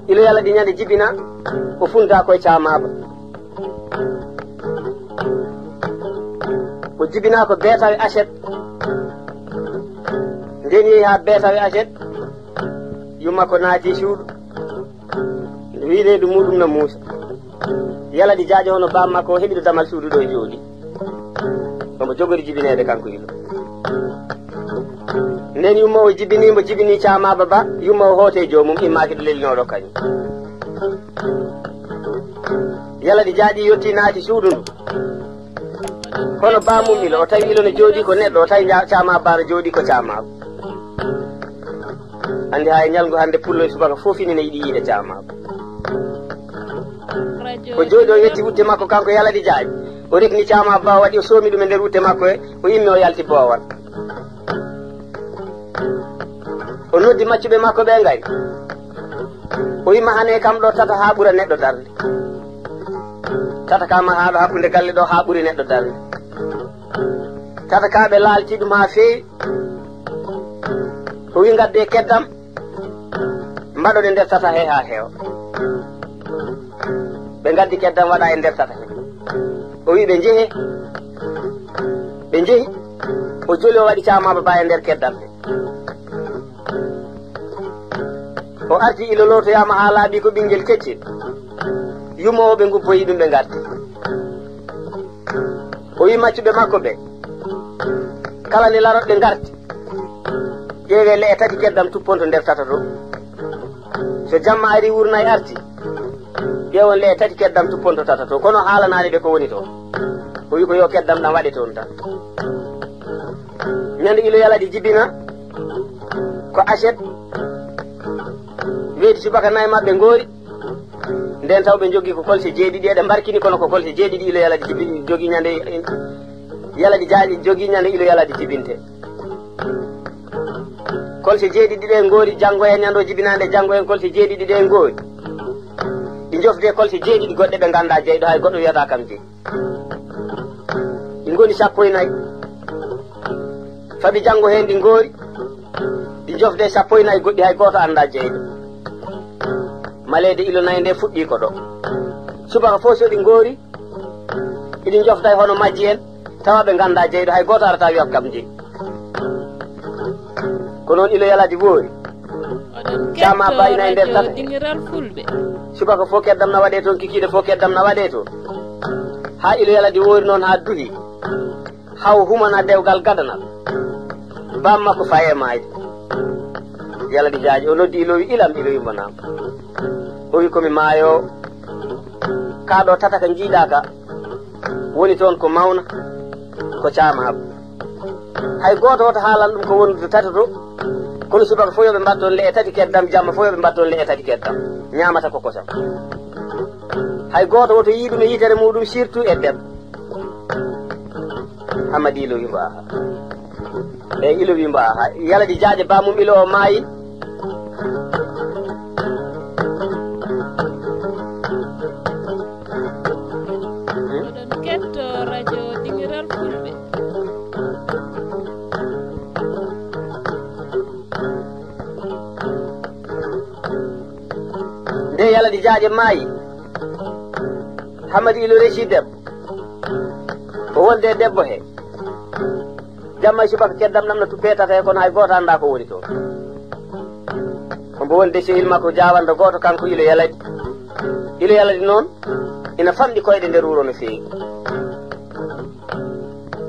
ilo yalla di ñande jibina o funta koye camaba o jibina ko beetawi achet nden yeehi ha beetawi achet yumma ko naati suudu wi reedu muɗum no muusa yalla di jaaje hono bamma ko heɓiɗo damal suudu ɗo e jooɗi omo jogori jibinede kanko ilo nden yumma o jibini camaba ba yumma o hoote joomum immaki ɗo lelinoɗo kañum yalla di jaaƴi yetti naati suudu ndu kono bamum ilo o tawi ilo no jooɗi ko neɗɗo o tawi camaba no jooɗi ko camaba andi ha e ñalngu hande pullo e subaka fof ine yiɗi yiide camaba o jooɗi o yetti wutte makko kanko yalla di jaaƴi o rekni camaba ba waɗi o soomi ɗum e nder wutte makko e o yimmi o yalti boowal o noddi maccuɓe makko ɓe ngari o wima hane kam ɗo tata ha ɓuura neɗɗo darde tata kama ha ɗo hakkude galle ɗo ha ɓuuri neɗɗo darde tata ka ɓe laalti ɗum ha feewi o wi gadde keddam mbaɗone nder tata he ha heewa ɓe gaddi keddam waɗa e nder tata he o wi ɓe jeehi o joli o waɗi camaba ba e nder keddam he o arti ilo lotoyama ha laaɓi ko ɓinguel keccel yummo o ɓe guppoyi ɗum ɓe garti o wi maccuɓe makko ɓe kala nde laroɓe garti ƴeewe le e tati keddam tupponto nder tata to so jamma ari wurnayi arti ƴeewon le e tati keddam tupponto tata to kono haalanani ɓe ko woni toon o wi ko yo keddam ɗam waɗe toon tan ñande ilo yaladi jibina ko achet weeti subaka nayi mabɓe ngoori nden taw ɓe jogui ko kolse jeeɗiɗi eɗe mbarkini kono ko kolse jeeɗiɗi ilo yaladi jibini jogui ñande yaladi jaaɗi jogui ñande ilo yaladi jibinte kolse jeeɗiɗi ɗe ngoori janggo en ñando jibinande janggo en kolse jeeɗiɗi ɗe ngoori ɗi jofde kolse jeeɗiɗi goɗɗe ɓe ganda jeyɗo hay goɗɗo wiyata kam jeeyi ɗi goni 14 faɓi janggo hen ɗi ngoori ɗi jofde 14 goɗɗi hay goto anda jeyɗo malede ilo nayi nde fuɗɗi ko ɗo subaka fof so ɗi ngoori iɗi jofday hono majji en tawa ɓe ganda jeyɗo hay goto arata wiya kam jeeyi ko noon ilo yaladi woori cama bayina e nder tata subaka fof keddam na waɗe toon kikiɗe fof keddam na waɗe toon ha ilo yaladi woori noon ha duhi haw humana dewgal gadanal bamma ko faye maayde yaladi jaaji o noddi ilo wi ilam ilo yimbanama o wi komi maayo kaɗo tata ka jiiɗaka woni toon ko mawna ko camaba hay goto woto haalan ɗum ko wondude tata to kono subaka fof yoɓe mbatton le e tati keddam jamma fof yoɓe mbatton le e tati keddam ñamata ko kosam hay goto woto yii ɗum e yitere muɗum surtout e debbo hamadi ilo wimbo aha eyyi ilo wimbo aha yaladi jaaje bamum ilo o maayi nde yaladi jaaje maayi hamadi ilo resi debbo o wonde debbo he jamma subaka keddam nam no tuppe tata he kono hay goto anda ko woni toon ombo wonde sehil makko jawanda goto kanko ilo yaladi noon ina famɗi koyɗe nder wuro no feewi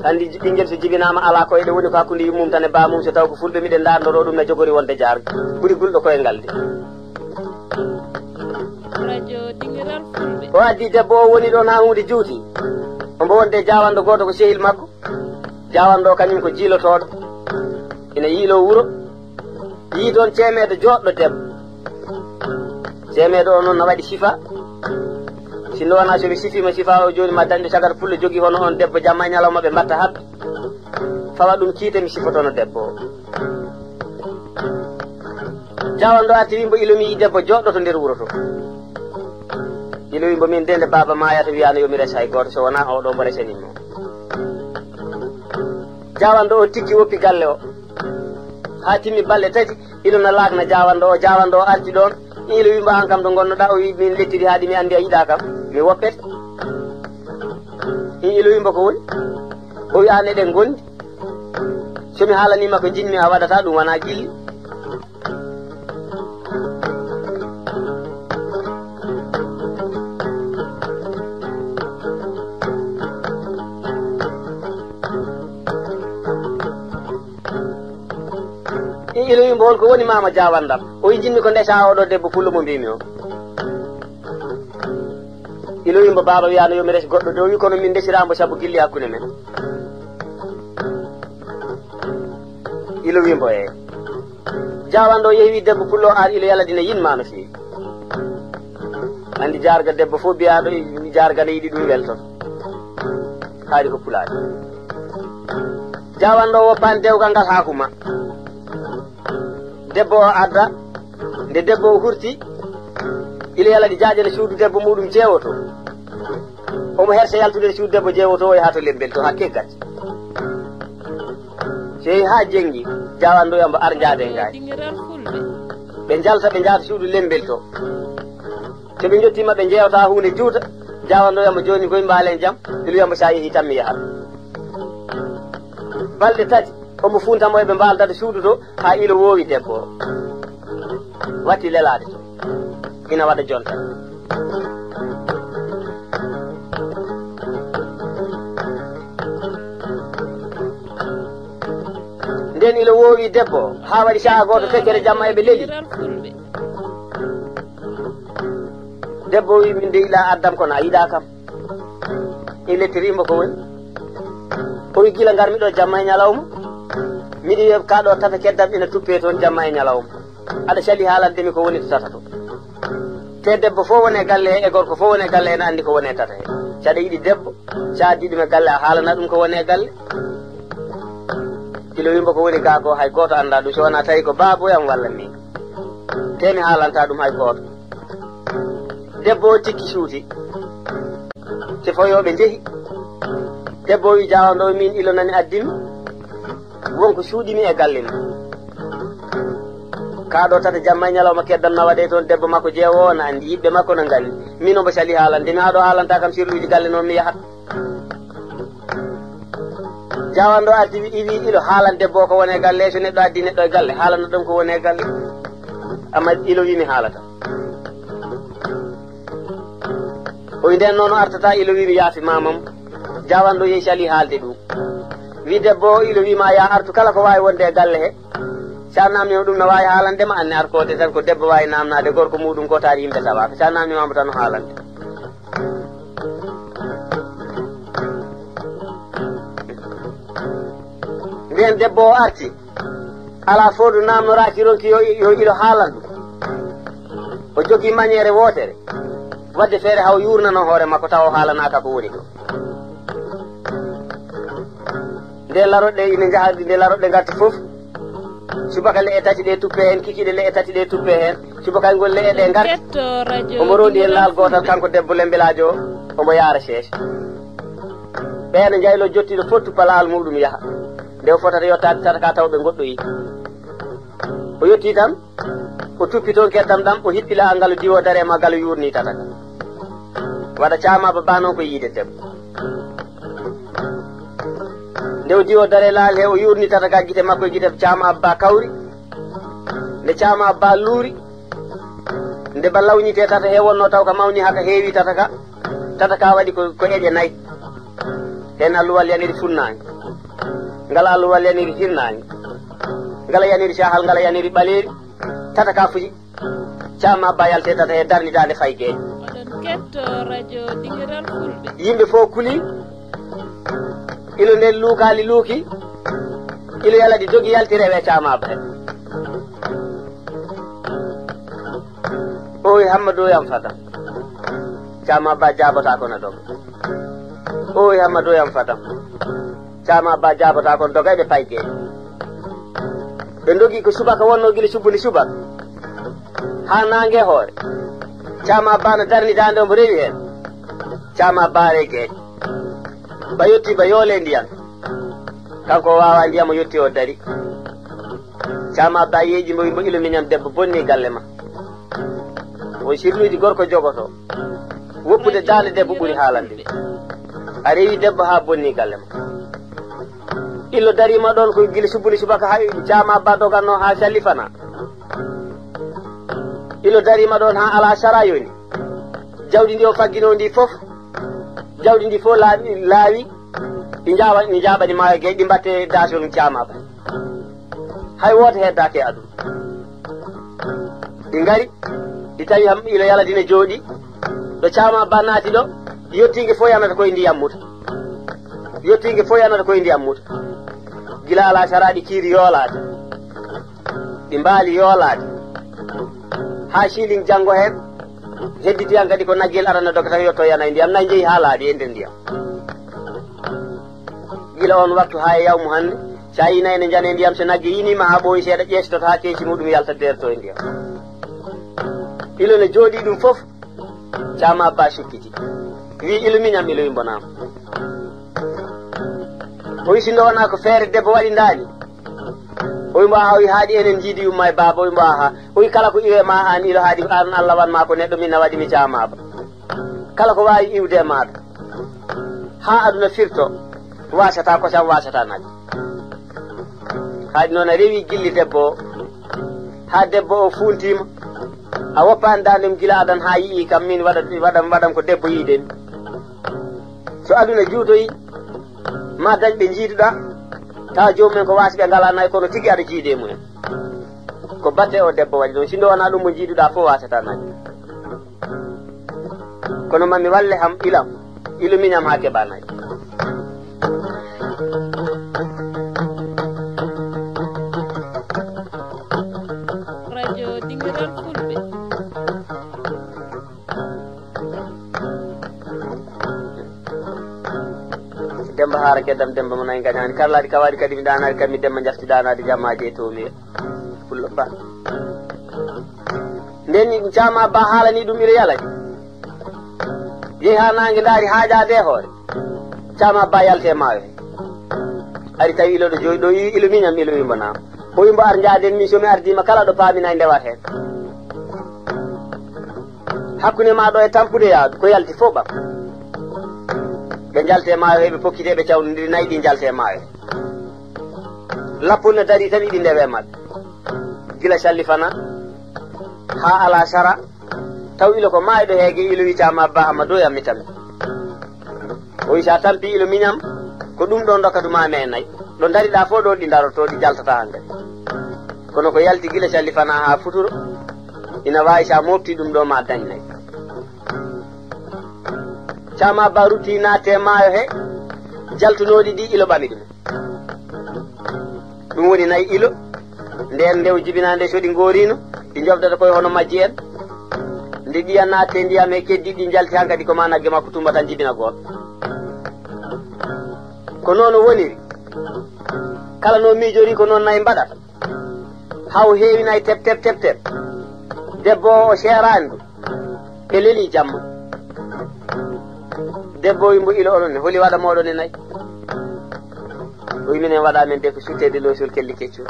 andi ɓinguel so jibinama ala koyɗe woni ko hakkude yummum tan e bamum so taw ko fulɓe miɗen darnoɗo ɗum ne jogori wonde jarde ɓuuri gulɗo koyngal de o addi debbo o woni ɗon ha hunde juuti ombo wonde jawando goto ko sehil makko jawando kañum ko jiilotoɗo ina yiilo wuro yii toon ceemeɗo joɗɗo debbo ceemeɗo o noon no waɗi sifa sinno wona soɓe sifima sifa o joni ma dañde sagata pulle jogui hono on debbo jamma e ñalawma ɓe mbatta haɓɓe fawa ɗum kiite mi sifotono debbo o jawando arti wimbo ilomi yi debbo joɗɗo to nder wuro to ilo wimbo min de nde baba mayata wiyano yomi resa hay goto so wona oɗo mo resanimmo jawando o tiggi woppi galle o ha timmi balɗe tati ilona lakna jawando o arti ɗon ilo wimba an kam to gonnoɗa o wi min lettiri haadi mi andi a yiɗa kam mi woppete ilo wimba ko woni o wi an eɗen gondi somi haalanima ko jinmi a waɗata ɗum wona gilli ilo wimba holko woni mama jawandam o wi jinmi ko ndesa oɗo debbo pullo mo mbimi o ilo wimba baba wiyano yomi resi goɗɗo de o wi kono min desiramo saabu gilli hakkude men ilo wimbo jawando yeewi debbo pullo ar ilo yalla dina yinma no fewi andi jarga debbo fof biyaɗo jarga ne yiɗi ɗum weltoto haali ko pulaɗi jawando woppani dewgal ngal hakuma debbo o adda nde debbo o hurti ilo yalla ɗi jaajane suudu debbo muɗum jeewoto omo hersa yaltude suudu debbo jeewoto o yaha to lembel to hakke gacce so yehi ha jengi jawando yamba ar jaade e ngaji ɓe jalta ɓe jaata suudu lembel to so ɓe jottima ɓe jeewta hunde juuta jawando yamba joni koye mbalen jaam ilo yamba sa yeehi tan mi yahat balɗe tati omo funtamo eɓe mbaldata suudu to ha ilo woowi debbo o watti lelade to ina waɗa jonta nden ilo woowi debbo ha waɗi saha goto feccere jamma eɓe leeli debbo wi min de ila addam kono a yiɗa kam i lettirimo ko woni o wi gila ngar miɗo jamma e ñalawma miɗi wiya kaɗo tata keddam ina tuppe toon jamma e ñalawma aɗa sali haalandemi ko woni to tata to te debbo fof wone galle he e gorko fof wone galle ene andi ko wone tata he saɗa yiɗi debbo sa addi ɗum e galle a haalana ɗum ko wone galle ilo wimba ko woni ga ko hay goto anda ɗum so wona tawi ko baboyam walla min te mi haalanta ɗum hay goto debbo o tikki suuti so foyoɓe jeehi debbo wi jawando min ilo nani addimi wonko suuɗimi e galle mi kaɗo tata jamma e ñalawma keddam na waɗe toon debbo makko jeewo na andi yiɓɓe makko no gandi min omo sali haalande mi haɗo haalanta kam sirluji galle noon mi yahat jawando arti iwi ilo haalan debbo ko wone galle so neɗɗo addi neɗɗo e galle haalana ɗum ko wone galle amma ilo wimi haalata o wi nden noon artata ilo wimi yaafi mamam jawando yehi sali haalde ɗum wi debbo ilo wima ya artu kala ko wawi wonde e galle he sa namnima ɗum no wawi haalandema anne arkode tan ko debbo wawi namnade gorko muɗum ko taari yimɓe tawaka sa namnimamo tan no haalande nden debbo o arti ala fodu namnoraki ronki yo ilo haalan ɗum o jogui maniére wotere wadde feere haw yurnano hoore makko taw o haalanaka ko woni ɗo nde laroɗɗe ine jahadi nde laroɗɗe garti foof subaka le'e tati ɗe tuppe hen kikiɗe le'e tati ɗe tuppe hen subaka ngol le'e ɗe garti omo rondi hen laal gotal kanko debbo lembelajo o omo yaara seese ɓeene jaylo jottiɗo fof tuppa laal muɗum yaaha nde o fotata yottade tata ka tawɓe goɗɗoyi o yetti tan o tuppi toon keddam ɗam o hippila ngal diwo dare ma gal yurni tata ka waɗa camaba ba noon ko yiide debbo nde o diwo dare laal he o yurni tata ka guite makko e guite cama ba kawri nde cama ba luuri nde ba lawñite tata he wonno taw ka mawni haka heewi tata ka waɗi ko eƴe nayyi hen alluwal yaniri funnani ngala alluwal yaniri hirnani ngala yaniri sahal ngala yaniri ɓaleeri tata ka fuji cama ba yalte tata he darnitande fay geeƴe yimɓe fof kuli ilo nden luukali luuki ilo yaladi jogi yaltirewe camaba he o wi Hammadou yam fata cama ba jabata kono doga o wi Hammadou yam fata cama ba jabata kono doga ɓe pay geeƴe ɓe dogi ko subaka wonno guila subbuni subaka ha nangue hoore cama ba no darnitande omo rewi hen cama baare geeƴe ba yetti ba yoole ndiyam kanko wawa ndiyam o yetti o dari Cama Abba yeeji mbo ilo miñam debbo bonni galle ma o sirluji gorko jogoto woppude dande debbo ɓuri haalande a rewi debbo ha bonni galle ma ilo darima ɗon ko gila subuli subaka hay Cama Abba doganno ha sallifana ilo darima ɗon ha ala sara yoni jawdi ndi o faggino ndi fof jawdi ndi fof laawi ɗi jaɓani maayo gueƴe ɗi mbatte dasol Cama Abba hay woto heddake aduna ɗi gari ɗi tawi ham ilo yala dina jooɗi ɗo Cama Abba naati ɗo yettingue fof yanata koye ndiyam muta yettingue fof yanata koye ndiyam muta gila ala sara ɗi kiiri yoolade ɗi mbaali yoolade ha siilin janggo hen hedditiyan kadi ko naggel arana doga tawi yetto yana e ndiyam nayi jeeyi ha laaɗi e nder ndiyam gila on waktu ha e yawmu hande sa yina ene jane ndiyam so nagge yinima ha ɓooyi seeɗa ƴestoto ha keeci muɗum yalta derto e ndiyam ilo ne jooɗi ɗum fof Cama Abba sukkiti wi ilo miñam ilo wimbonama o wi sinno wona ko feere debbo waɗi ndaani o wi mbo aha o wi haaɗi enen jiidi yumma e baaba o wi mbo aha o wi kala ko iwe ma an ilo haaɗi an Allah wanma ko neɗɗo min a waɗimi Cama Abba kala ko wawi iwde e maɗa ha aduna firto wasata kosam wasata nagge haadi noon a rewi gilli debbo ha debbo o funtima a woppani dandem gila aɗan ha yii kam min waɗam ko debbo yiidemi so aduna juutoyi ma dañ ɓe jiiduɗa tawa jomumen ko wasi ɓe ngala nayi kono tigui aɗa jiide mumen ko batte o debbo waɗi ɗon sindo wona ɗum mo jiiduɗa fof wasata nagge kono mami walle ham ilam ilo miñam ha keɓa nayi Demba hara kedam demba mo nay gañani karlaɗi kawaɗi kadi mi danari kam mi demba jafti danade jammaji e tomi fullo ba nden Cama Abba haalani ɗum ilo yalani yeehi ha nangue daari haajade e hoore Cama Abba yalte maayo he ari tawi ilo ɗo joyi ɗo ilo miñam ilo wimbonama o wimbo ar jaaden min somi ardima kala ɗo paamina e ndewat hen hakkude ma ɗo e tampude yaadu ko yalti fof ɓam ɓe jalte maayo he ɓe pokkiteɓe cawdodiri nayi ɗi jalte maayo lappol ne dari tan iɗi ndewe mabɓe gila sallifana ha ala sara taw ilo ko maayiɗo heege ilo wi Cama Abba Amadou yammi tammi o wi sa tampi ilo miñam ko ɗum ɗon dokkatuma me nayyi ɗo dariɗa fof ɗo ɗi daroto ɗi jaltata hangadi kono ko yalti gila sallifana ha futuro ina wawi sa mofti ɗum ɗo ma dañ nayyi Cama Abba rutti naate maayo he jaltunoɗi ɗi ilo ɓami ɗum ɗum woni nayi ilo nden ndew jibinande so ɗi gorino ɗi jofdata koye hono majji en nde ɗiyan naate ndiyam e keddi ɗi jalti hankadi ko ma nagge makko tumba tan jibina goto ko noon o woniri kala no miijori ko noon nayi mbaɗata haw heewi nayi tep tep tep tep debbo o serani ɗum ɓe leeli jamma debbo wimbo ilo onon ne holi waɗa moɗon e nayyi o wi minen waɗa men de ko suttede loosol kelli keccol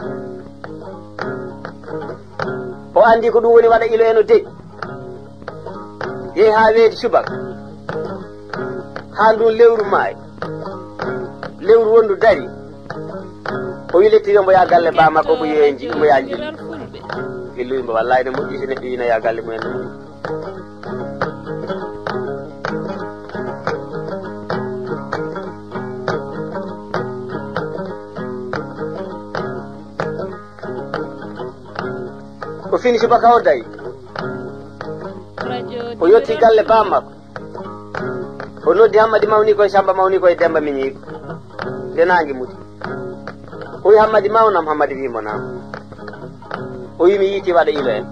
o andi ko ɗum woni waɗa ilo eno deƴƴi yeehi ha weedi subaka ha ndun lewru maayi lewru wondu dari o wi lettiri mbo ya galle ba makko mbo yoye ji mbo ya jilli illuy mbo wallahi ne moƴƴi so neɗɗo yina ya galle mumen no moƴƴi o fini subaka o dayi o yetti galle ba makko o noddi Hammadi mawni koye Samba mawni koye Demba miñiiko nde nangue muti o wi Hammadi mawnam Hammadi wimonama o wi mi yiiti waɗa ilo en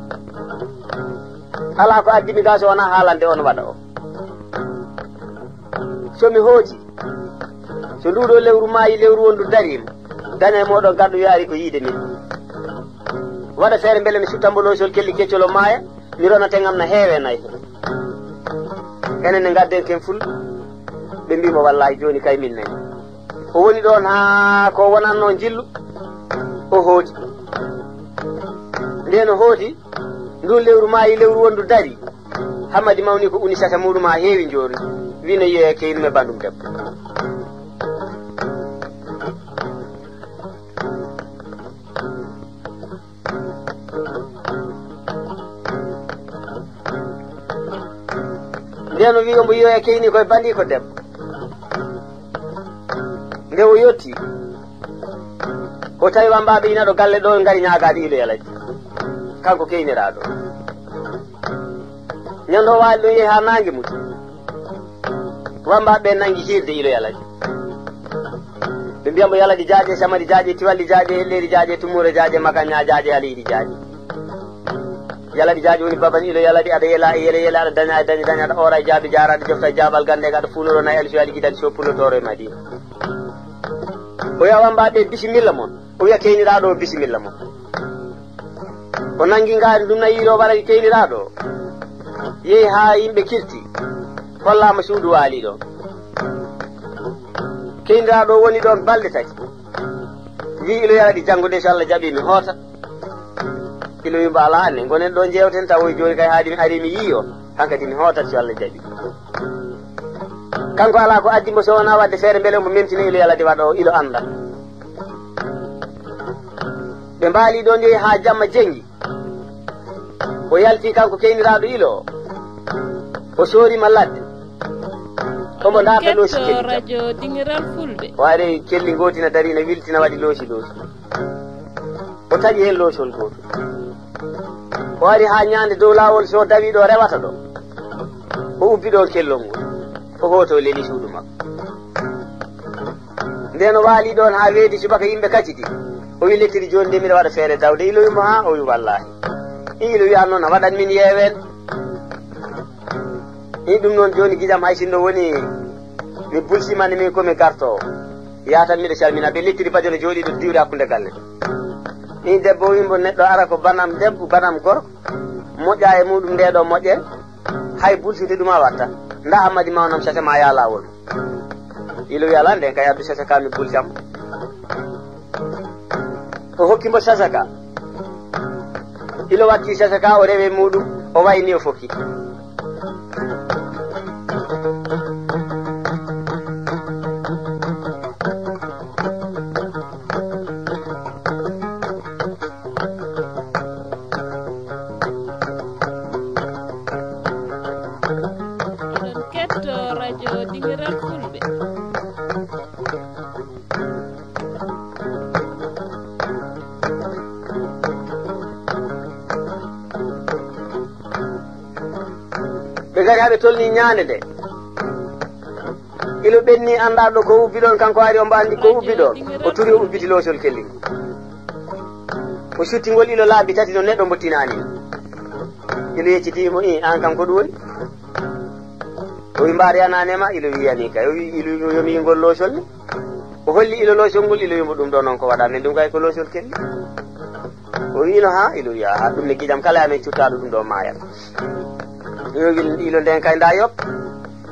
ala ko addimi ga so wona haalande on waɗa o somi hooti so nduɗo lewru maayi lewru wondu darima daña e moɗon garɗo yaari ko yiide min waɗa feere beele mi sutta mbolosol kelli keccol o maaya mi ronate ngam na heewe nayi enen ne gadden ken ful ɓe mbimo wallahi joni kay min nayi o woni ɗon ha ko wonanno jillu o hooti ndeno hooti ndu lewru maayi lewru wondu dari Hamadi mawni ko uni sata muɗum ha heewi joni wino yeeya keyɗum e bandum debbo ndeno wi omo yeeya keyni koye bandi ko debbo nde o yetti o tawi wambaɓe ina ɗo galle ɗo ngari ñagade ilo yalaji kanko keyniraɗo ñando waali ɗum yeehi ha nangue mum wambaɓe nangi hirde ilo yalaji ɓe mbiyamo yalaji jaaje samadi jaaje tiwalli jaaje helleri jaaje tumure jaaje magaña jaaje aliidi jaaje yalaɗi jaaje woni baban ilo yalaɗi aɗa yela e yele aɗa daña e dañi aɗa ora e jaabi jaraɗa jofta e jaabal gande aɗa funoro nayi ali so ali guiɗaɗi so pullotoro e madina o wiya wambaɓe bisimilla moon o wiya keyniraɗo o bisimilla moon o nangi ngaari ɗum nayiro wara keyniraɗo yehi ha yimɓe kirti hollama suudu waali ɗo keyniraɗo woni ɗon balɗe tati wi ilo yalaɗi janggude so Allah jaaɓi mi hoota ilo yimɓe ala anne gonen ɗo jewten taw joni kay haadi mi ari mi yi o hankadi mi hootat so Allah jaaɓi kanko ala ko addimo so wona wadde feere beele omo memtina ilo yalade waɗa o ilo anda ɓe mbaali ɗon yehi ha jamma jengi o yalti kanko keyniraɗo ilo o soorima ladde omo darta loosi radio dingiral fulɓe waare kelli gotina darina wiltina waɗi loosi o taƴi hen loosol goto o wari ha ñande dow lawol so dawi ɗo rewata ɗo o ubbi ɗo kellol ngol o hoto leli suudu makko nden o waali ɗon ha weedi subaka yimɓe kaciti o wi lettiri joni nde mbiɗa waɗa feere dawde ilo wimo ha o wi wallahi ilo wiya noon a waɗan min yeewen ɗum noon joni guiƴam hay sinno woni mi bulsimani min komi garto yatan miɗo calmina ɓe lettiri badi no jooɗi ɗo diwri hakkude galle ɗin debbo wimbo neɗɗo ara ko banam debbo banam gorko moƴƴa e muɗum ndeɗo moƴƴe hay bulsude ɗum a watta nda Hammadi mawnam sese ma ya lawol ilo wi ala nden kay addu sese ka mi bulsam o hokkimo sese ka ilo watti sese ka o rewe muɗum o wayni o fokki radio dingiral fulɓe ɓe gari haɓe tolni ñaande nde ilo ɓenni andaɗo ko ubbi ɗon kanko ari o mba andi ko ubbi ɗon o turi o ubbiti loosol kelli o suttingol ilo laabi tati no neɗɗo mbottinani ilo yeccitimo an kam ko ɗum woni o wi mbaari yananema ilo wiyani kay o wi ilo yomi ngol loosol ni o holli ilo loosol ngol ilo wimo ɗum ɗo noon ko waɗa men ɗum kay ko loosol kelli o wino ha ilo wiya ha ɗum ne guiƴam kala amen cuttaɗo ɗum ɗo mayat yo wi ilo nden kay nda yob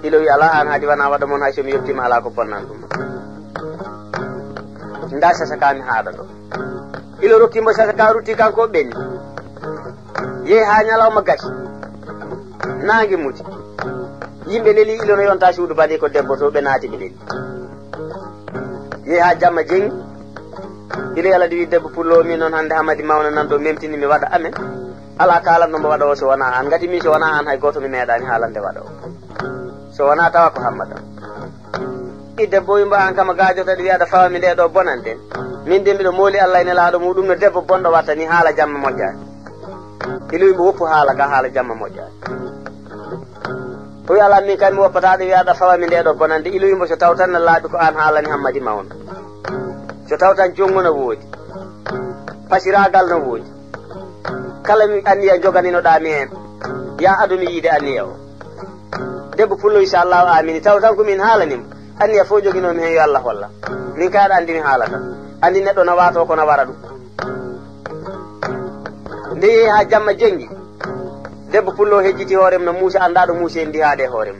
ilo wi ala an haadi wana waɗa moon hay somi yobtima ala ko bonnan ɗum nda sasa kami haaɗa ɗo ilo rokkimo sasa ka rutti kanko ɓenni yehi ha ñalawma gasi nangue muti yimɓe leli ilo no yonta suudu bani ko debbo to ɓe naati ɓe leli yehi ha jamma jengi ilo yalade wi debbo pullo min noon hande Hammadi mawna nan ɗo memtini mi waɗa amen ala kalanno mo waɗa o so wona an gati min so wona an hay goto mi meeɗani haalande waɗa o so wona tawa ko Hammada i debbo wimbo an kama gajotoɗe wiyaɗa fawami nde ɗo bonanten min de mbiɗo mooli Allah ene laaɗo muɗum no debbo bonɗo watta ni haala jamma moƴƴani ilo wimbo woppu haala ga haala jamma moƴƴani o wi ala min kay mi woppataɗo wiyaɗa fawami nde ɗo bonande ilo wimbo so taw tan no laaɓi ko an haalani Hammadi mawno so taw tan jonggo no woodi pasiragal no woodi kala mi anniya joganinoɗami hen ya adumi yiide anniya o debbo pullo inchallahu amini taw tan komin haalanimo anniya fof joginomi hen yo Allah holla min kay aɗa andi mi haalata andi neɗɗo no wato kono wara ɗum nde yehi ha jamma jengi debbo pullo hejjiti hoorem no muusi andaɗo muusi en ndihaade hoorem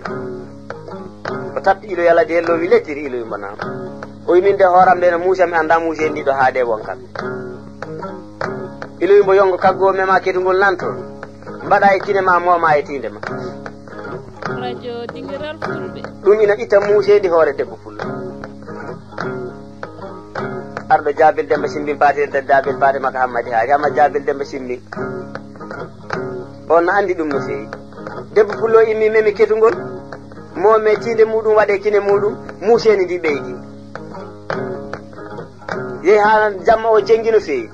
o tappi ilo yalade hello wi lettiri ilo yimbanama o wi min de hooram nde no muusi mi anda muusi en ndiɗo haade wonkamɓe iloy mbo yongo kaggo mema ketugol nanto mbaɗa e kine ma moma e tinde ma radio dingiral fulɓe ɗum ina itta muusedi hoore debbo fullo arɗo Jabil Demba Simbi patirde Jabil Pate Maka Hammadi Haji Hammadi Jabil Demba Simbi on na andi ɗum no feewi debbo fullo immi memi ketugol moome tinde muɗum waɗe kine muɗum muuseni ndi ɓeydi yehi ha jamma o jengi no feewi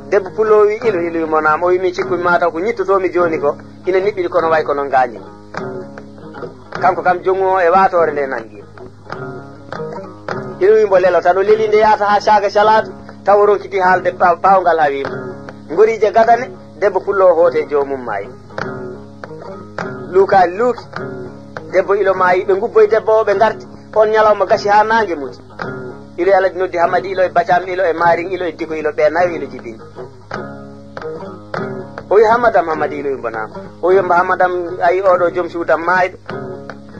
debbo fullo wi ilo wimonama o wimi cikkumi mataw ko ñittotomi joni ko ina niɓɓiɗi kono way kono gañi kanko kam jongu e watore nde nangi ino wimbo lelo tan o leli nde yaata ha caga salatu taw ronkiti haalde pawgal ha wima gorije gadane debbo fullo hoote jomum maayi luukali luuki debbo ilo maayi ɓe gubboy debbo o ɓe garti on ñalawma gasi ha nangue muti ilo aladi noddi Hammadi ilo e Bacam ilo e Maring ilo e Diko ilo ɓe nayo ilo jibini o wi Hammadam Hammadi ilo wimbonama o wimbo Hammadam ayi oɗo joom suudam maayɗo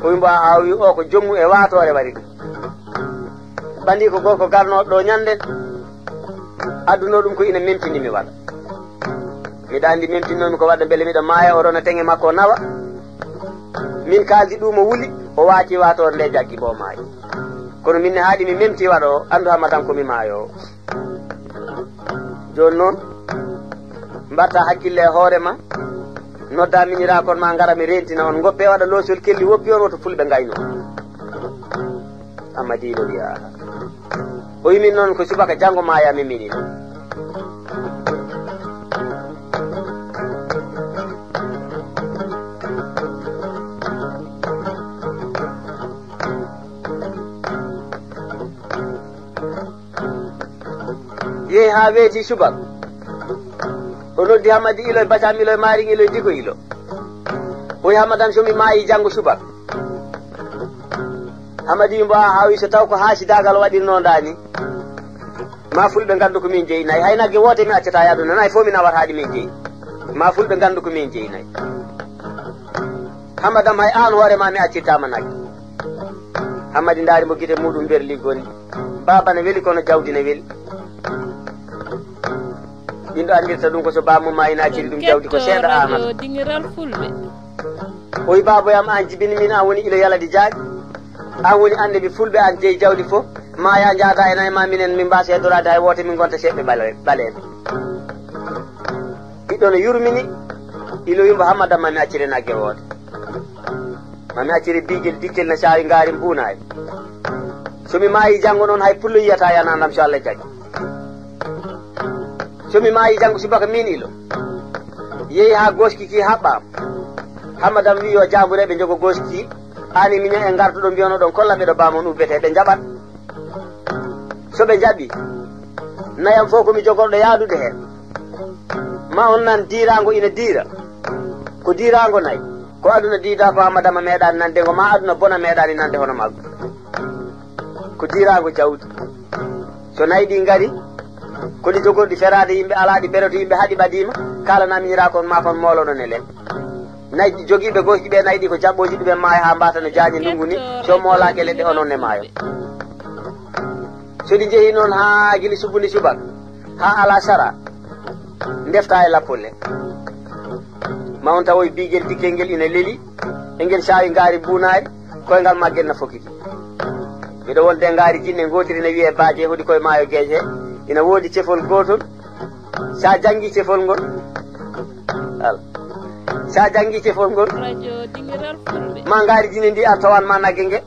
o wimbo a wi o ko jongu e watore wari ɗum ɓandi ko gorko garnoɗo ɗo ñanden adduno ɗum ko ina memtini mi waɗa miɗa andi memtinnomi ko waɗa beele miɗa maaya o rona teŋe makko nawa min kaldi ɗum o wuli o waaci watore nde jaggi bo maayi kono minne haaɗi mi memti waɗa o andu Hammadam komi maayo o joni noon mbatta hakkille e hoore ma nodda miñirakon ma gara mi rentina on goppe waɗa loosol kelli woppi on woto fulɓe gayno Hammadi ilo wiya o yimin noon ko subaka janggo maya mi mini yehi ha weeti subak o noddi Hammadi ilo e Bacam ilo e Maring ilo e Diko ilo o wi Hammadam somi maayi janggo subak Hammadi mbo a hawi so taw ko haasidagal waɗirnodani ma fulɓe gandu ko min jeyinayi hay nagge wote mi accata e aduna nayi fo mi nawataɗi min jeeyi ma fulɓe gandu ko min jeyinayi Hammadam hay an hoorema mi accirtama nagge Hammadi daari mo guite muɗum nder liggolni baba ne weeli kono jawdi ne weeli ɗinɗo andirta ɗum ko so bamum ma ina acciri ɗum jawdi ko seeɗa anata dingiral fulɓe o wi baboyam an jibini min an woni ilo yaladi jaaƴi an woni ande mi fulɓe an jeeyi jawdi fof ma ya jaada e nayi ma minen min mbasa heddorade hay wote min gonta seɓɓe ɓaleɓe ɓiɗɗo no yurmini ilo wimbo Hammadam mami accire nagge wote mami accire bigel dikkel no sawi ngaari mbunayi somi maayi janggo noon hay pullo yiyata yanadam so Allah jaggi somi maayi janggo subaka min ilo yehi ha goskiki haɓɓam Hammadam wi yo jabureɓe jogo goskiki ani miño e gartuɗo mbiyano ɗon kolla ɓeɗo bamon ubbete ɓe jaɓat soɓe jaɓi nayam fof komi jogorɗo yaadude hen ma on nan dirago ina dira ko dirago nayi ko aduna diida ko Hammadam meeɗani nande ngo ma aduna bona meeɗani nande hono maggo ko dirago jawdi so nayi ɗi gari koɗi jogorɗi ferade yimɓe alaɗi bereto yimɓe haaɗi ɓadima kalana miñirakon ma kon moloɗon e len nayi jogiiɓe goski ɓe nayi ɗi ko jaɓɓoji ɗumen maayo ha mbata no jaañi ndungu ni so moolake leɗɗe onon ne maayo so ɗi jeehi noon ha guili subundi subak ha ala sara defta e lappolle ma on tawoy bigel dikkel ngel ina leeli e ngel sawi ngaari bunari koyngal maggel na fokiti miɗo wonde ngaari jinne gotiri ne wiye baaje hoɗi koye maayo gueje he ina woodi cefol gotol sa jangi cefol ngol ala sa jangi cefol ngol ma ngaari jine ndi ar tawan ma nagge nge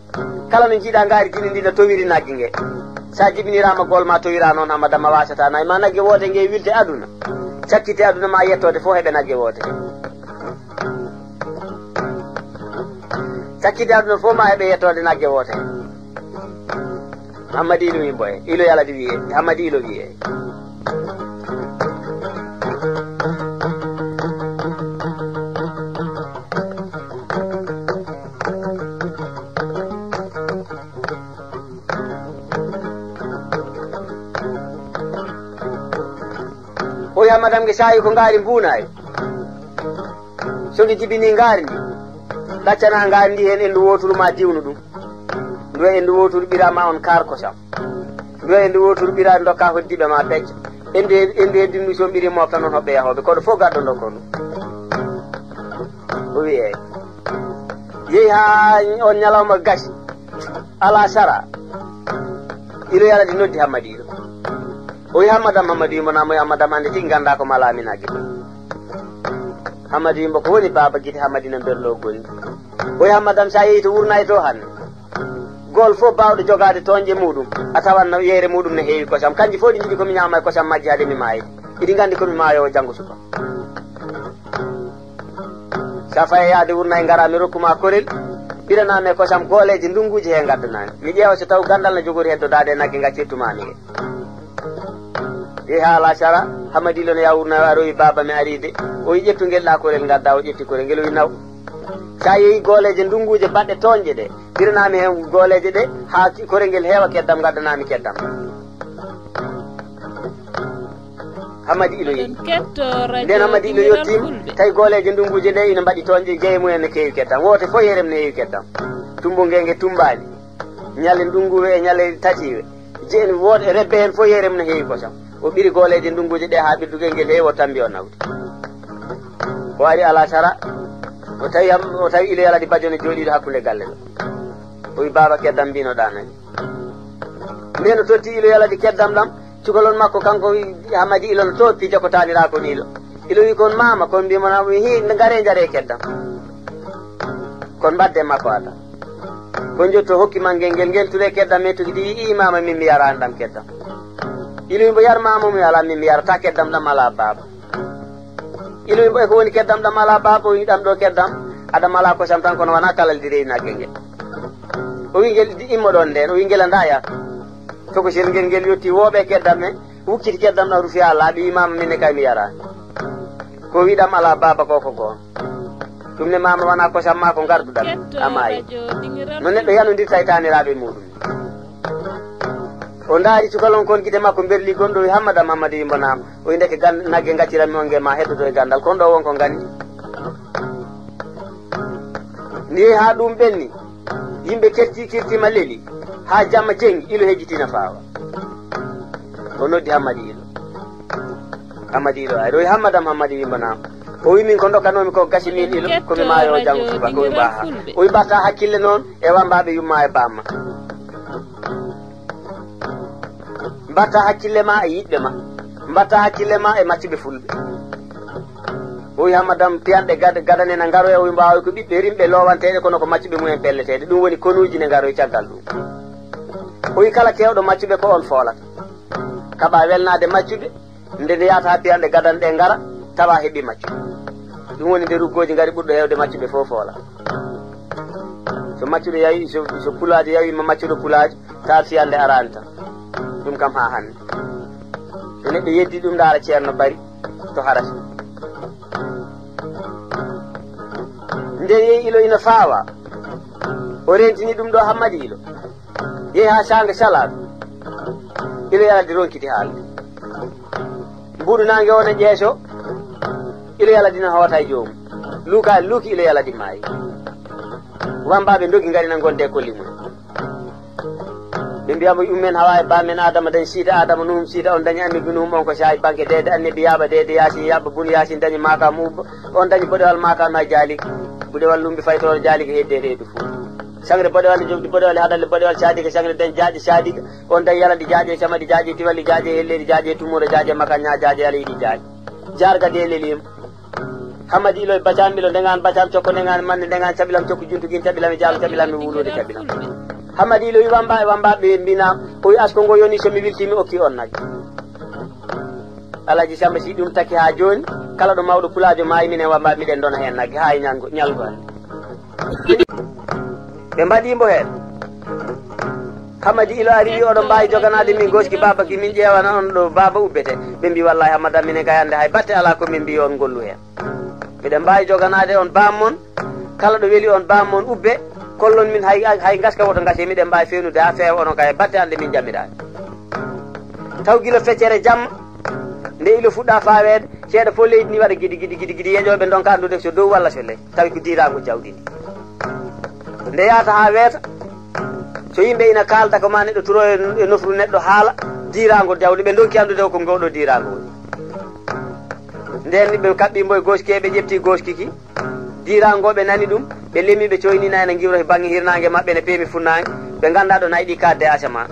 kala no jiiɗa ngaari jine ndi no towiri nagge nge sa jibinirama gol ma towira noon Hammadam ma wasata nayi ma nagge wote nge wilde aduna cakkite aduna ma yettode fof heɓe nagge wote cakkite aduna fof ma heɓe yettode nagge wote Hammadi ilo wimbo e ilo yaladi wiye Hammadi ilo wiye o wi Hammadam ge sayi ko ngaari mbunayi sogi jibini ngaari ndi ɗaccana ngaari ndi hen endu woturu ma diwnu ɗum ndo endu woturu ɓirama on kar kosam ndo endu woturu ɓira dokka hoddiɓe ma pecca ende heddi so mbiri mofta non hobbe yahobe ko do fo gaddo do ko o wi e yehi ha on nyalawma gasi ala sara ilo yala di noddi Hamadi ilo o wi Hamadi mo namo Hammadam ande ti ganda ko mala minagi Hamadi mbo ko woni baba gite Hamadi na berlo goni o wi Hammadam sa yehi to wurnay to han gol fo bawdo jogade tonje mudum atawan no yere mudum ne heewi kosam kanji fo di jidi ko mi nyama kosam majjade mi maayi idi gandi ko mi maayo jango suko safa yaade wurnay ngara mi rokkuma korel birana me kosam goleji ndunguji he gaddana mi jeewa so taw gandal na jogori heddo dade nagge gaccirtuma mi e hala sara Hamadi lo no yawurna aroyi baba mi aride o yettu ngel la korel gadda o jetti korel ngel wi naw sa yehi goleje ndunguje badde tonje de biranami hen goleje de ha korengel heewa keddam gaddanami keddam Hamadi ilo yehi nden Hamadi ilo yettim tawi goleje ndunguje de ina mbaɗi tonje jeeymu en ne keewi keddam wote fo yerem ne heewi keddam tumbo ngenge tumbani ñalle ndunguwe e ñalle tatiwe jeeni wote rebbe hen fo yerem ne heewi kosam o ɓiri goleje ndunguje ɗe ha ɓirdugel ngel heewi o tambi o nawdi o ari ala sara o tawi ilo yala di bajone jooɗiɗo hakkude galle ɗo o wi baba keddam mbino ɗanayi nden o totti ilo yala di keddam ɗam cukalon makko kanko Hamadi ilo no to pija ko tanira ko ni ilo wi kon mama kon mbimo na hi ngare jare keddam kon badde makko ata kon jotto hokki mangel ngel ture keddam e to di mama min mi yara andam keddam ilo wi mbo yar mama mi ala min mi yara ta keddam ɗam ala baba ilo wi ko woni keddam ɗam ala baba o wi ɗam ɗo keddam adam ala ko sam tan kono wana kalaldire nagge ngel o wi ngel immo ɗon nden o wi ngel andaya to ko sel ngel yotti woɓe keddam me wukkiti keddam ɗam rufi ala ɓi mama minne kay mi yarani ko wiɗam ala baba koko goon ɗum ne mama wana kosam ma ko garduɗam amayi no neɗɗo yanodirta e taniraɓe muɗum o daari cukalon kon guite makko berli gonɗo Hamadi wimbo nam o ndeke nagge gacciranmi on ma heddoto e gandal kon ɗo wonko gandi ni ha ɗum ɓenni yimɓe kirtima leli ha jamma jengi ilo hejjitina fawa o noddi Hamadi ilo ay ɗo Hamadi wimbo nam o wi min ko dokkanomi ko gasi min ilo komi maayo janggo suba ko wi mbaha o wi mbatta hakkille noon e wambaɓe yumma e bamma mbatta hakkille ma e yiɗɓe ma mbatta hakkille ma e maccuɓe fulɓe o wi Hammadam piyanɗe gadane na ngaro e o wi mbawi ko ɓiɓɓe rimɓe lowanteɗe kono ko maccuɓe mumen pelleteɗe ɗum woni konuji ne ngaro e caggal ɗum o wi kala kewɗo maccuɓe ko on foolata kaɓa welnade maccuɓe nde yata ha piyanɗe gadane ɗe ngara tawa heeɓi maccuɓe ɗum woni nde ruggoji ngari ɓurɗo hewde maccuɓe fof foola so maccuɗo yawi so pulajo yawima maccuɗo pulajo ta fiyande arani tan ɗum kam ha hande so neɗɗo yeddi ɗum daara ceerno bari to harata nden yehi ilo ina fawa o rentini ɗum ɗo Hamadi ilo yehi ha sanga salaɗo ilo yalade ronkiti haalde mbuɗu nangue o ne ƴeeso ilo yaladina hawata e joomum luuki ilo yaladi maayi wambaɓe dogi gari na gonde kolli mumen ɓe mbiyamo yummen hawa e bamen Adama dañi siida Adama nuhum siida on dañi annabi nuhum on ko saahi banque dede annabi yaɓa dede yasin yaɓa bun yasin dañi makam on dañi boɗewal makam ha jaaliki boɗewal lumbi faytoro jaaliki hedde reedu fuu sangre boɗewal jomdi boɗewal haɗalle boɗewal saadika sangre dañi jaaƴe saadika on dañi yaladi jaaƴe samadi jaaƴe tiwalli jaaƴe helleɗi jaaƴe tummuɗo jaaƴe makaña jaaƴe yala yiɗi jaaƴe jarga de lelima Hamadi ilo bacam ilo ndengan bacam cokko ndengan manne ndengan caɓilam cokko juntugin caɓilam e jaalo caɓilam e wulude caɓilam Hamadi ilo wi wambaɓe mbina o wi asko ngo yoni somi wiltimi okki on nagge Alaji Samba si ɗum taki ha joni kala ɗo mawɗo pulajo maayi minen wambaɓe miɗen dona hen nagge ha e ñalgo hande ɓe mbaɗimo hen Hamadi ilo ari wi oɗon mbawi joganade min goski baba ki min ƴewana on ɗo baba ubbete ɓe mbi wallahi Hammadam minen kay hande hay batte ala komin mbi on gollu hen miɗen mbawi joganade on bammon kala ɗo weeli on bammon ubbe kollon min hay gaska woto gasi miɗen mbawi fewnude ha feewa onon kay batte hande min jammirani taw guila feccere jamma nde ilo fuɗɗa fawede seeɗa fo leydi ni waɗa giɗi yeƴoɓe donka andude so dow walla so ley tawi ko dirago jawdi ndi nde yata ha weeta so yimɓe ina kalda ko ma neɗɗo turo e nofru neɗɗo haala dirango jawdi ɓe donki andude ko ngawɗo dirango woni nden ɓe kaɓɓimo e goski ɓe ƴefti goski ki dirangoɓe nani ɗum ɓe lemmi ɓe coynina ene giwra e banggue hirnangue mabɓe ne peemi funnangue ɓe ganda ɗo nayɗi kadde asama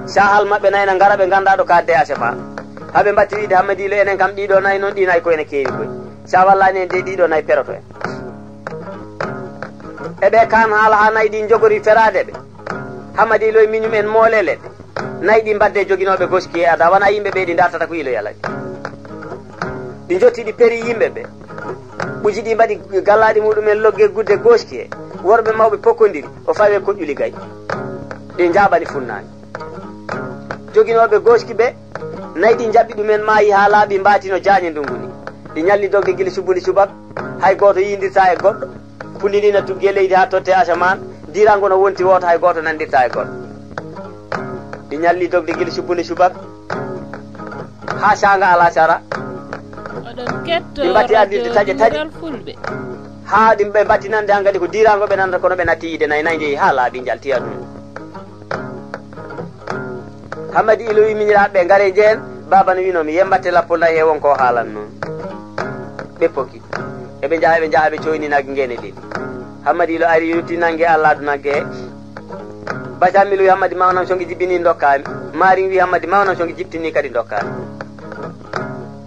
sahal mabɓe nayi ne gara ɓe ganda ɗo kadde asama haɓe mbatti wiide Hammadilo enen kam ɗiɗo nayi noon ɗi nayi koyene keewi koy sa wallani en de ɗiɗo nayi peroto en eɓe kan haala ha nayi ɗi jogori ferade ɓe Hammadilo e miñum en moole leɗɗe nayi ɗi mbadde joguinoɓe goski e ada wona yimɓe ɓe ɗi dartata ko ilo yalani ɗi jotti ɗi peri yimɓe ɓe ɓuji ɗi mbaɗi gallaɗi muɗumen logge gudde goski e worɓe mawɓe pokkodiri o fawe koƴƴuli gay ɗi jaɓani funnani joguinoɓe goski ɓe nayi ɗi jaɓɓi ɗumen maayi ha laaɓi mbatino jaañe ndungu ni ɗi ñalli dogge guila subuli subak hay goto yindirta e goɗɗo pundinina tugge leydi ha totte asaman dirango no wonti woto hay goto nandirta e goɗɗo ɗi ñalli dogde guila subuli subak ha sanga ala sara ɗi mbatti addirde taƴe taƴe ha ɗimɓe mbatti nande hankkadi ko dirango ɓe nanda kono ɓe natti yide nayi nayi jeeyi ha laaɓi jaltiya ɗum Hammadilo wi miñiraɓe gaare jeen baba no winomi yembatte lappol nayi he wonko haalan noon ɓe pokki eɓe jaaha ɓe coyni nagge ngene ɗiɗi Hammadilo ari yetti nagge alladu nagge he Bacamil wi Hammadi mawnam songi jibbini dokkami Mari wi Hammadi mawnam songi jibtini kadi dokkami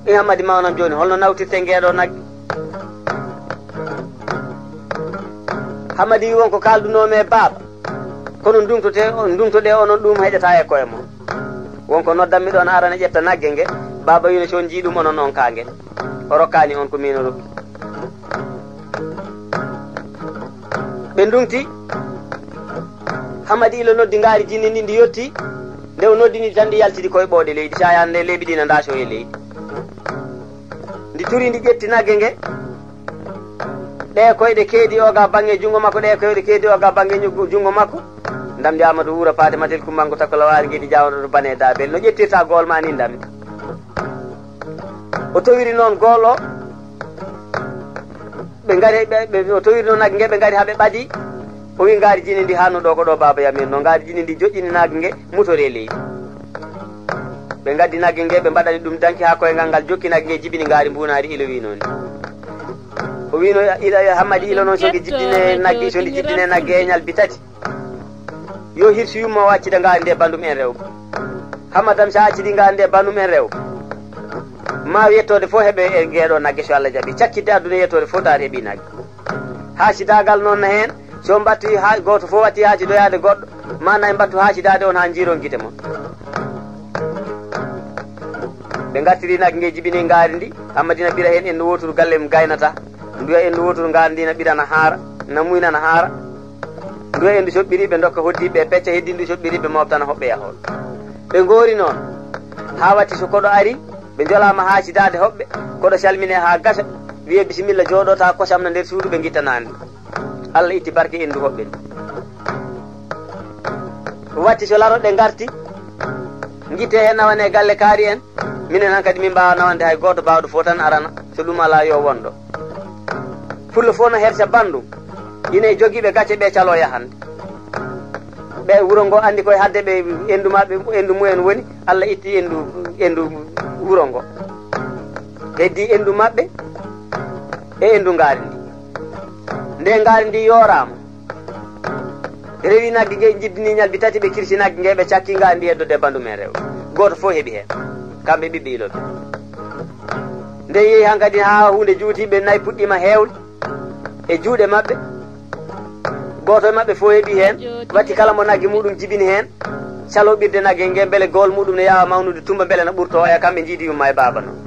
e Hammadi mawnam joni holno nawtirte ngeeɗo nagge Hammadi wi wonko kaldunomi e baba kono ndumtoɗe onon ɗum heƴata e koye mon wonko noddanmi ɗon arane ƴetta nagge nge baba wino so on jiiɗum onon on kangue o rokkani on ko min o rokki ɓe ndumti Hammadilo noddi ngaari jinni ndi ndi yetti nde o noddini tan ndi yaltidi koye ɓooɗe leydi sa yande leeɓi ɗi no ndaso e leydi ndi turi ndi ƴetti nagge nge ɗe koyɗe keedi oga bangge jungo makko ɗe koyɗe keedi oga bangge jungo makko ndamdi Amadou wuura paade matel kumbango takola waari ngeɗi jawnoɗo bane dabel no ƴettirta gool ma ni ndamdi o towiri noon gool o ɓe ngari o towiri noon nagge nge ɓe ngari haɓe ɓaadi o wi ngaari jini ndi hanno ɗo ko ɗo baba yamin no ngaari jini ndi joƴƴini nagge nge mutore leydi ɓe gaddi nagge nge ɓe mbaɗani ɗum danki ha koye ngal jokki nagge nge jibini ngaari mbunari ilo wi noon o wino Hammadi ilo noon sogi jibbine nagge so ndi jibbine nagge e ñalbi tati yo hirsu yumma waccida ngaari nde bandum en rewɓe Hammadam sa accidi ngaari nde bandum en rewɓe ma yettode fof heeɓe e ngeeɗo nagge so Allah jaaɓi cakkidde aduna yettode fof taata heeɓi nagge haasidagal noon hen so mbatti ha goto fof watti haasidoyade goɗɗo mana mbattu haasidade on ha jiiron guite mon ɓe gartiri nagge nge jibini ngaari ndi Hammadina ɓira hen endu wotoru galle mum gaynata nduya endu wotoru ngaari ndi na ɓirana haara na muynana haara nduya endu soɓɓiri ɓe dokka hoddiɓe pecca heddi ndu soɓɓiri ɓe moftana hoɓɓe yahol ɓe goori noon ha watti so koɗo ari ɓe jolama haasidade hoɓɓe koɗo salmine ha gasa wiye bisimilla jooɗota kosam na nder suudu ɓe guittanani Allah itti barke endu hoɓɓe ndi watti so laroɗe garti guitte hen nawane galle kaari en minen han kadi min mbawa nawande hay goto bawɗo fo tan arana so ɗum ala yo wonɗo fullo fo no hersa bandum ine joguiɓe gacce ɓe calo yahande ɓe wuuro ngo andi koye hadde ɓe endu maɓe endu mumen woni Allah itti endu wuuro ngo heddi endu maɓɓe e endu ngaari ndi nde ngaari ndi yorama rewi nagge nge jiddini ñalbi tati ɓe kirsi nagge nge ɓe cakki ngaari ndi heddo de bandum en rew goto fof heeɓi hen kamɓe ɓiɓɓe iloɓe nde yeehi hankadi ha hunde juutiɓe nayi puɗɗima hewde e juuɗe maɓɓe goto e maɓɓe fof heeɓi hen watti kala mo nagge muɗum jibini hen caloɓirde nagge nge beele gol muɗum ne yawa mawnude tumba beele no ɓurto oya kamɓe jiidi yumma e baba noon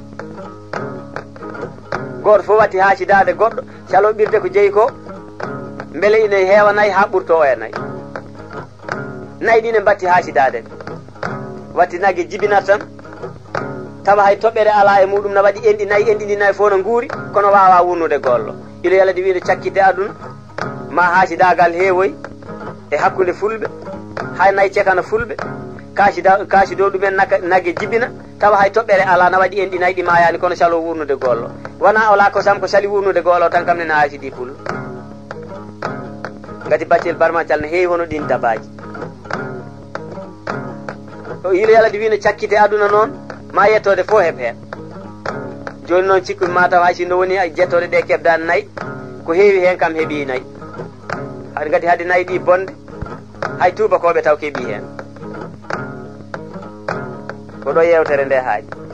goto fof watti haasidade goɗɗo caloɓirde ko jeeyi ko beele ine heewa nayyi ha ɓurto oya nayyi nayyi ɗi ne mbatti haasidade watti nagge jibinat tan tawa hay toɓɓere ala e muɗum no waɗi enɗi nayyi enɗiɗi nayyi fof no guuri kono wawa wurnude gollo ilo yalade wiide cakkidde aduna ma haasidagal heewoy e hakkude fulɓe hay nayyi cekana fulɓe kaasido ɗumen nagge jibina tawa hay toɓɓere ala no waɗi enɗi nayyi ɗi mayani kono salo wurnude gollo wona ola ko sam ko sali wurnude gollo tan kam nene haasidi fullo gati baccel barmacal ne heewi hono ɗin dabaji ilo yala di wino cakkite aduna noon ma yettode fo heb hen joni noon cikkumi mataw hay sindo woni jettode ɗe kebdani nayyi ko heewi hen kam heeɓi nayyi haɗa gadi haade nayyi ɗi bonde hay tubakoɓe taw keeɓi hen ko ɗo yewtere nde haaji